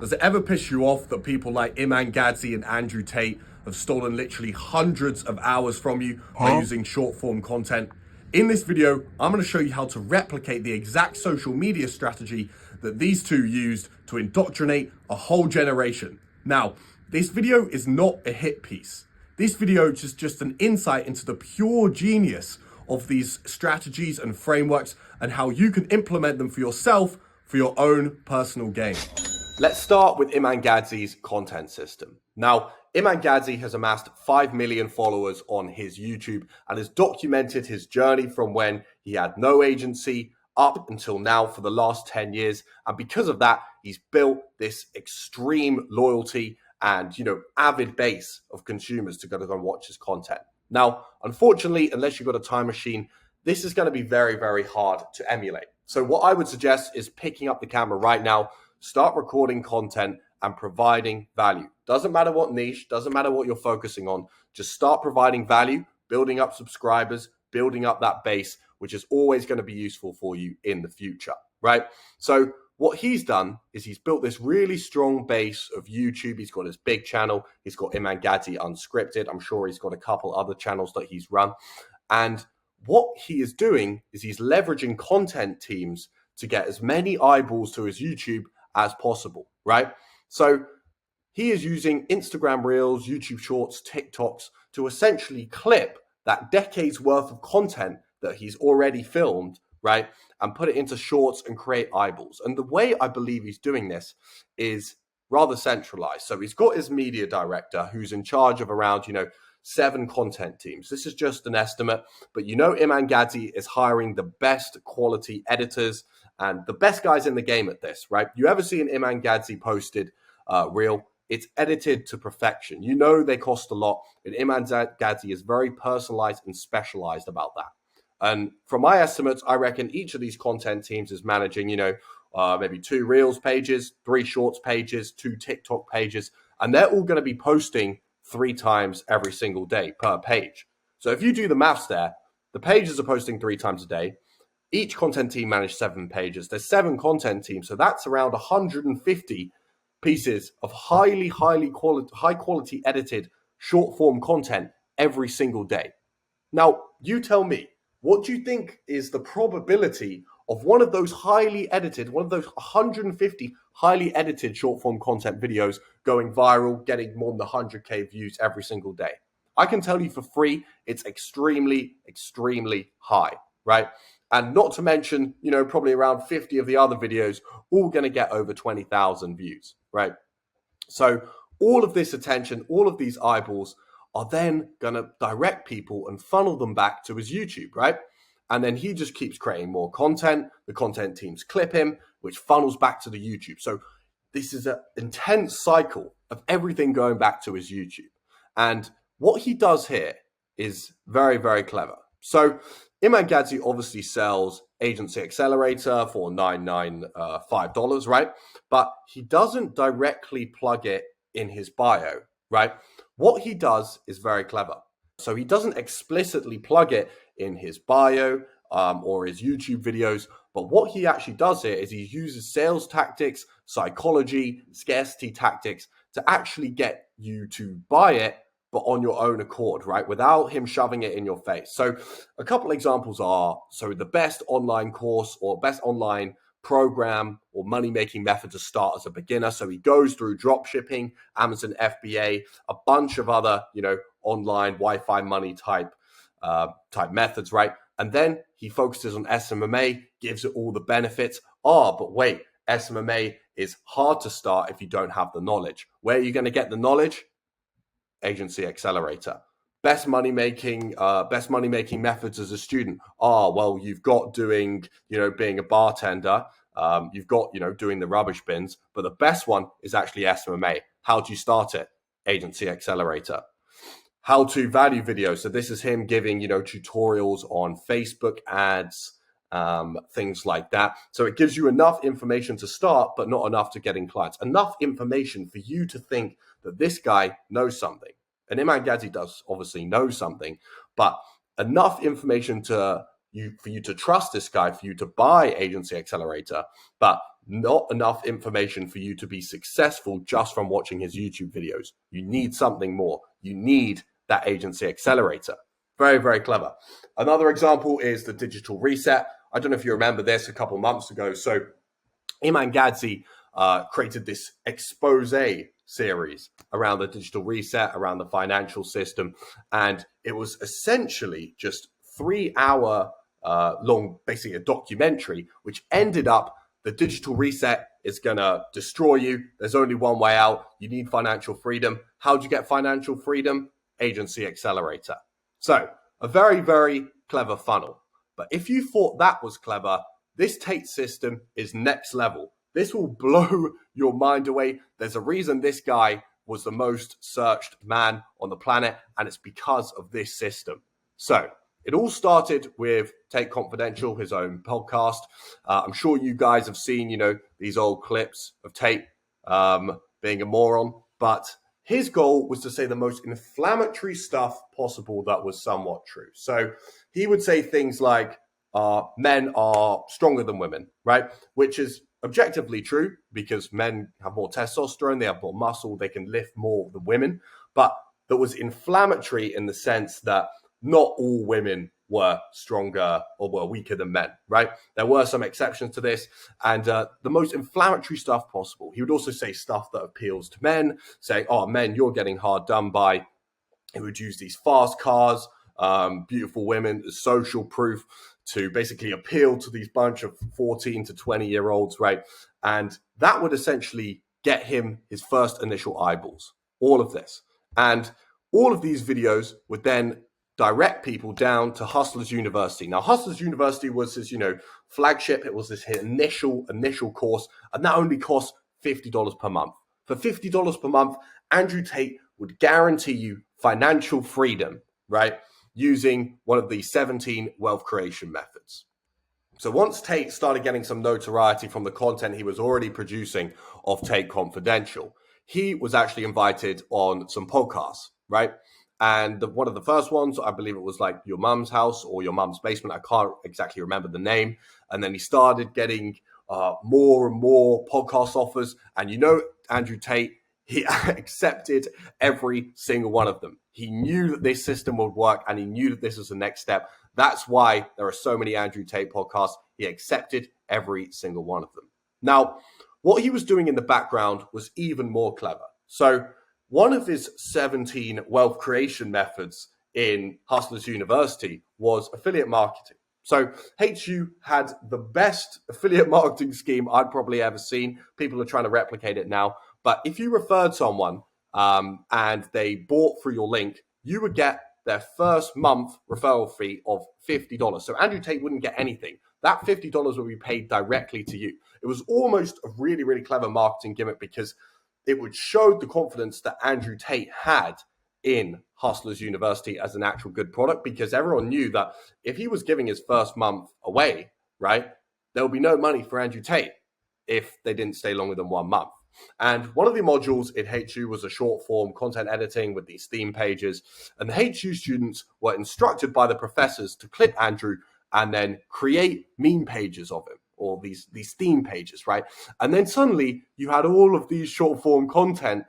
Does it ever piss you off that people like Iman Gadzhi and Andrew Tate have stolen literally hundreds of hours from you by using short form content? In this video, I'm going to show you how to replicate the exact social media strategy that these two used to indoctrinate a whole generation. Now, this video is not a hit piece. This video is just an insight into the pure genius of these strategies and frameworks and how you can implement them for yourself for your own personal gain. Let's start with Iman Gadzhi's content system. Now, Iman Gadzhi has amassed 5 million followers on his YouTube and has documented his journey from when he had no agency up until now for the last 10 years. And because of that, he's built this extreme loyalty and, avid base of consumers to go and watch his content. Now, unfortunately, unless you've got a time machine, this is going to be very, very hard to emulate. So what I would suggest is picking up the camera right now, start recording content and providing value. Doesn't matter what niche, doesn't matter what you're focusing on, just start providing value, building up subscribers, building up that base, which is always going to be useful for you in the future, right? So what he's done is he's built this really strong base of YouTube. He's got his big channel. He's got Iman Gadzhi Unscripted. I'm sure he's got a couple other channels that he's run. And what he is doing is he's leveraging content teams to get as many eyeballs to his YouTube as possible, right? So he is using Instagram Reels, YouTube Shorts, TikToks to essentially clip that decade's worth of content that he's already filmed, right? And put it into shorts and create eyeballs. And the way I believe he's doing this is rather centralized. So he's got his media director who's in charge of around, 7 content teams. This is just an estimate, but Iman Gadzhi is hiring the best quality editors and the best guys in the game at this, right? You ever see an Iman Gadzhi posted reel? It's edited to perfection. They cost a lot, and Iman Gadzhi is very personalized and specialized about that. And from my estimates, I reckon each of these content teams is managing, maybe 2 Reels pages, 3 Shorts pages, 2 TikTok pages, and they're all going to be posting 3 times every single day per page. So if you do the maths there, the pages are posting 3 times a day. Each content team managed 7 pages. There's 7 content teams, so that's around 150 pieces of high quality edited short form content every single day. Now, you tell me, what do you think is the probability of one of those 150 highly edited short form content videos going viral, getting more than 100K views every single day? I can tell you for free, it's extremely, extremely high, right? And not to mention, probably around 50 of the other videos, all going to get over 20,000 views, right? So all of this attention, all of these eyeballs are then going to direct people and funnel them back to his YouTube, right? And then he just keeps creating more content. The content teams clip him, which funnels back to the YouTube. So this is an intense cycle of everything going back to his YouTube. And what he does here is very, very clever. So Iman Gadzhi obviously sells Agency Accelerator for $995, right? But he doesn't directly plug it in his bio, right? What he does is very clever. So he doesn't explicitly plug it in his bio or his YouTube videos, but what he actually does here is he uses sales tactics, psychology, scarcity tactics to actually get you to buy it, but on your own accord, right? Without him shoving it in your face. So a couple examples are, the best online course or best online program or money-making method to start as a beginner. So he goes through drop shipping, Amazon FBA, a bunch of other, online Wi-Fi money type methods, right? And then he focuses on SMMA, gives it all the benefits. But wait, SMMA is hard to start if you don't have the knowledge. Where are you going to get the knowledge? Agency Accelerator. Best money making methods as a student. You've got doing, being a bartender. You've got, doing the rubbish bins. But the best one is actually SMMA. How do you start it? Agency Accelerator. How to value videos. So this is him giving, tutorials on Facebook ads, things like that. So it gives you enough information to start, but not enough to getting clients. Enough information for you to think that this guy knows something. And Iman Gadzhi does obviously know something, but enough information for you to trust this guy, for you to buy Agency Accelerator, but not enough information for you to be successful just from watching his YouTube videos. You need something more. You need that agency accelerator. Very, very clever. Another example is the digital reset. I don't know if you remember this a couple months ago. So Iman Gadzhi created this expose series around the digital reset, around the financial system. And it was essentially just 3 hour long, basically a documentary, which ended up the digital reset is going to destroy you. There's only one way out. You need financial freedom. How do you get financial freedom? Agency accelerator. So a very, very clever funnel. But if you thought that was clever, this Tate system is next level. This will blow your mind away. There's a reason this guy was the most searched man on the planet, and it's because of this system. So it all started with Tate Confidential, his own podcast. I'm sure you guys have seen, these old clips of Tate being a moron, but his goal was to say the most inflammatory stuff possible that was somewhat true. So he would say things like, men are stronger than women, right? Which is objectively true because men have more testosterone, they have more muscle, they can lift more than women. But that was inflammatory in the sense that not all women were stronger or were weaker than men, right? There were some exceptions to this, and the most inflammatory stuff possible. He would also say stuff that appeals to men, saying, oh, men, you're getting hard done by. He would use these fast cars, beautiful women as social proof to basically appeal to these bunch of 14 to 20-year-olds, right? And that would essentially get him his first initial eyeballs, all of this. And all of these videos would then direct people down to Hustlers University. Now, Hustlers University was his, flagship. It was this initial course, and that only cost $50 per month. For $50 per month, Andrew Tate would guarantee you financial freedom, right? Using one of the 17 wealth creation methods. So once Tate started getting some notoriety from the content he was already producing of Tate Confidential, he was actually invited on some podcasts, right? And one of the first ones, I believe it was like Your Mum's House or Your Mum's Basement. I can't exactly remember the name. And then he started getting more and more podcast offers. And Andrew Tate, he accepted every single one of them. He knew that this system would work, and he knew that this was the next step. That's why there are so many Andrew Tate podcasts. He accepted every single one of them. Now, what he was doing in the background was even more clever. So one of his 17 wealth creation methods in Hustlers University was affiliate marketing. So HU had the best affiliate marketing scheme I'd probably ever seen. People are trying to replicate it now. But if you referred someone and they bought through your link, you would get their first month referral fee of $50. So Andrew Tate wouldn't get anything. That $50 would be paid directly to you. It was almost a really, really clever marketing gimmick because it would show the confidence that Andrew Tate had in Hustlers University as an actual good product, because everyone knew that if he was giving his first month away, right, there would be no money for Andrew Tate if they didn't stay longer than 1 month. And one of the modules in HU was a short form content editing with these theme pages. And the HU students were instructed by the professors to clip Andrew and then create meme pages of him, or these theme pages, right? And then suddenly you had all of these short form content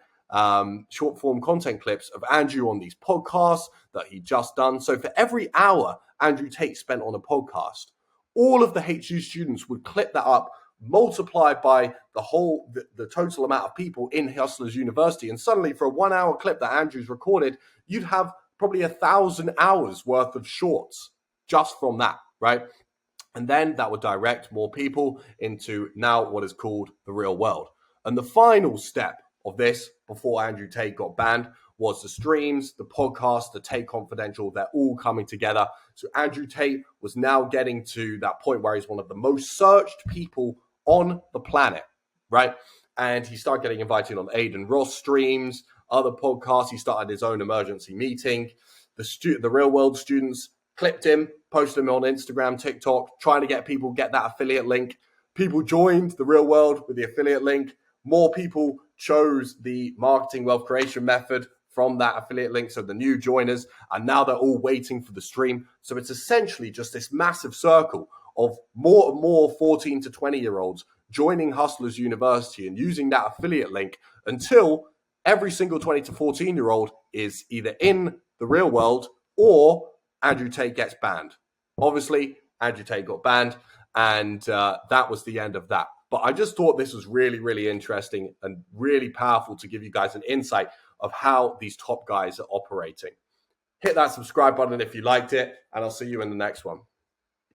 clips of Andrew on these podcasts that he'd just done. So for every hour Andrew Tate spent on a podcast, all of the HU students would clip that up, multiplied by the total amount of people in Hustlers University. And suddenly for a 1 hour clip that Andrew's recorded, you'd have probably 1,000 hours worth of shorts just from that, right? And then that would direct more people into now what is called the real world. And the final step of this before Andrew Tate got banned was the streams, the podcast, the Tate Confidential. They're all coming together. So Andrew Tate was now getting to that point where he's one of the most searched people on the planet, right? And he started getting invited on Aiden Ross streams, other podcasts. He started his own emergency meeting. The real world students clipped him, posted him on Instagram, TikTok, trying to get people get that affiliate link. People joined the real world with the affiliate link. More people chose the marketing wealth creation method from that affiliate link. So the new joiners, and now they're all waiting for the stream. So it's essentially just this massive circle of more and more 14 to 20-year-olds joining Hustlers University and using that affiliate link until every single 20 to 14-year-old is either in the real world or Andrew Tate gets banned. Obviously, Andrew Tate got banned, and that was the end of that. But I just thought this was really, really interesting and really powerful to give you guys an insight of how these top guys are operating. Hit that subscribe button if you liked it, and I'll see you in the next one.